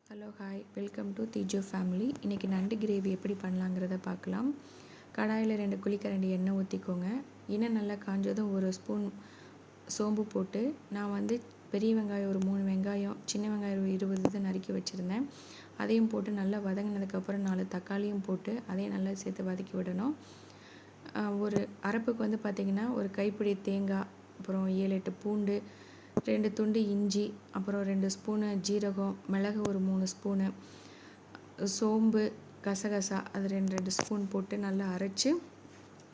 Hello hi welcome to தீஜோ family. இன்றைக்கி நண்டு கிரேவி எப்படி பண்ணலாங்கிறத பார்க்கலாம். கடாயில் 2 குழிக்கரண்டி எண்ணெய் ஊற்றிக்கோங்க. எண்ணெய் நல்லா காஞ்சதும் 1 ஸ்பூன் சோம்பு போட்டு, நான் பெரிய வெங்காயம் ஒரு 3 வெங்காயம், சின்ன வெங்காயம் 20 இதை நறுக்கி வச்சுருந்தேன். அதையும் போட்டு நல்லா வதங்கினதுக்கப்புறம் 4 தக்காளியும் போட்டு அதையும் நல்லா சேர்த்து வதக்கி விடணும். ஒரு அரைப்புக்கு பார்த்திங்கன்னா ஒரு கைப்பிடி தேங்காய், அப்புறம் 7-8 பூண்டு, 2 துண்டு இஞ்சி, அப்புறம் 2 ஸ்பூனு ஜீரகம், மிளகு ஒரு 3 ஸ்பூனு, சோம்பு, கசகசா அது 2 ஸ்பூன் போட்டு நல்லா அரைச்சி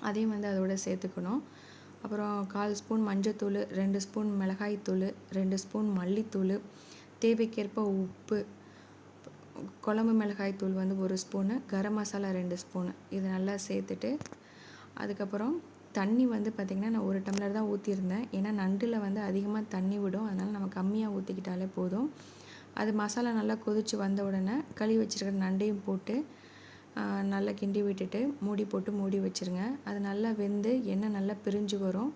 அதையும் அதோட சேர்த்துக்கணும். அப்புறம் 1/4 ஸ்பூன் மஞ்சத்தூள், 2 ஸ்பூன் மிளகாய்த்தூள், 2 ஸ்பூன் மல்லித்தூள், தேவைக்கேற்ப உப்பு, குழம்பு மிளகாய்த்தூள் 1 ஸ்பூனு, கரம் மசாலா 2 ஸ்பூனு இது நல்லா சேர்த்துட்டு, அதுக்கப்புறம் தண்ணி பார்த்திங்கன்னா நான் 1 டம்ளர் தான் ஊற்றிருந்தேன். ஏன்னா நண்டில் அதிகமாக தண்ணி விடும், அதனால் நம்ம கம்மியாக ஊற்றிக்கிட்டாலே போதும். அது மசாலா நல்லா கொதித்து வந்த உடனே கழுவி வச்சுருக்கிற நண்டையும் போட்டு நல்லா கிண்டி விட்டுட்டு மூடி போட்டு மூடி வச்சுருங்க. அது நல்லா வெந்து எண்ணெய் நல்லா பிரிஞ்சு வரும்.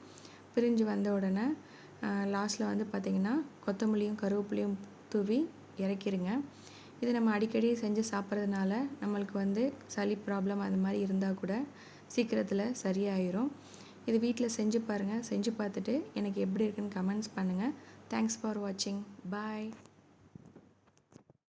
பிரிஞ்சு வந்த உடனே லாஸ்ட்டில் பார்த்திங்கன்னா கொத்தமல்லியும் கருவேப்பிலையும் தூவி இறக்கிடுங்க. இது நம்ம அடிக்கடி செஞ்சு சாப்பிட்றதுனால நம்மளுக்கு சளி ப்ராப்ளம் அது மாதிரி இருந்தால் கூட சீக்கிரத்தில் சரியாயிரும். இது வீட்டில் செஞ்சு பாருங்கள். செஞ்சு பார்த்துட்டு எனக்கு எப்படி இருக்குன்னு கமெண்ட்ஸ் பண்ணுங்கள். தேங்க்ஸ் ஃபார் வாட்சிங். பாய்.